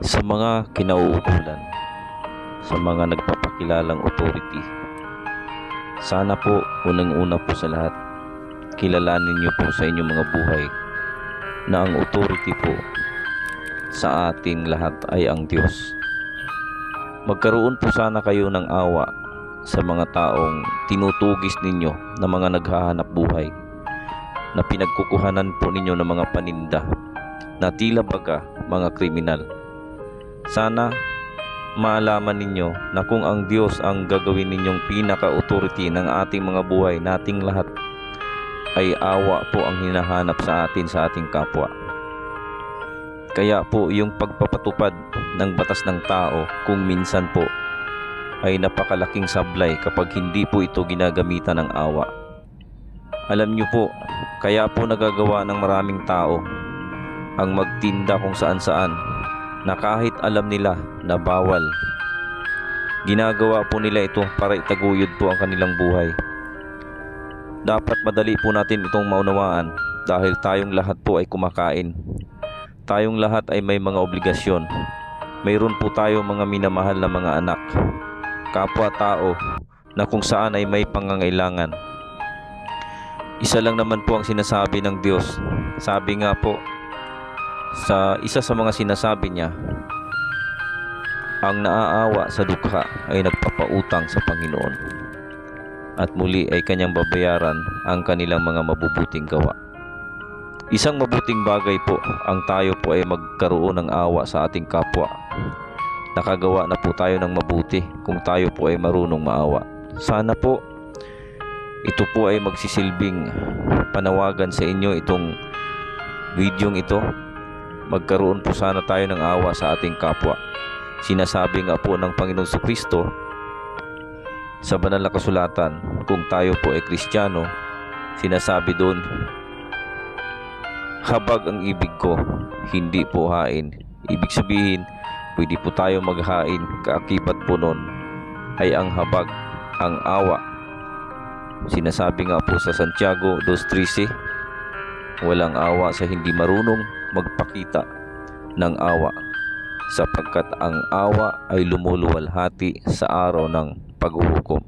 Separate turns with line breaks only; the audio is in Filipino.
Sa mga kinauukulan, sa mga nagpapakilalang authority, sana po unang-una po sa lahat, kilalanin niyo po sa inyong mga buhay na ang authority po sa ating lahat ay ang Diyos. Magkaroon po sana kayo ng awa sa mga taong tinutugis ninyo na mga naghahanap buhay, na pinagkukuhanan po ninyo ng mga paninda na tila baga mga kriminal. Sana maalaman ninyo na kung ang Diyos ang gagawin ninyong pinaka-authority ng ating mga buhay, nating lahat, ay awa po ang hinahanap sa atin, sa ating kapwa. Kaya po yung pagpapatupad ng batas ng tao kung minsan po ay napakalaking sablay kapag hindi po ito ginagamitan ng awa. Alam nyo po, kaya po nagagawa ng maraming tao ang magtinda kung saan-saan na kahit alam nila na bawal. Ginagawa po nila ito para itaguyod po ang kanilang buhay. Dapat madali po natin itong maunawaan dahil tayong lahat po ay kumakain. Tayong lahat ay may mga obligasyon. Mayroon po tayong mga minamahal na mga anak, kapwa-tao na kung saan ay may pangangailangan. Isa lang naman po ang sinasabi ng Diyos. Sabi nga po, sa isa sa mga sinasabi niya, ang naaawa sa dukha ay nagpapautang sa Panginoon, at muli ay kanyang babayaran ang kanilang mga mabubuting gawa. Isang mabuting bagay po ang tayo po ay magkaroon ng awa sa ating kapwa. Nakagawa na po tayo ng mabuti kung tayo po ay marunong maawa. Sana po ito po ay magsisilbing panawagan sa inyo, itong videong ito. Magkaroon po sana tayo ng awa sa ating kapwa. Sinasabi nga po ng Panginoong Jesucristo sa banal na kasulatan, kung tayo po ay Kristiyano, sinasabi doon, habag ang ibig ko, hindi po hain. Ibig sabihin, pwede po tayo maghain, kaakibat po nun ay ang habag, ang awa. Sinasabi nga po sa Santiago 2:13, walang awa sa hindi marunong magpakita ng awa, sapagkat ang awa ay lumuluwalhati sa araw ng paghuhukom.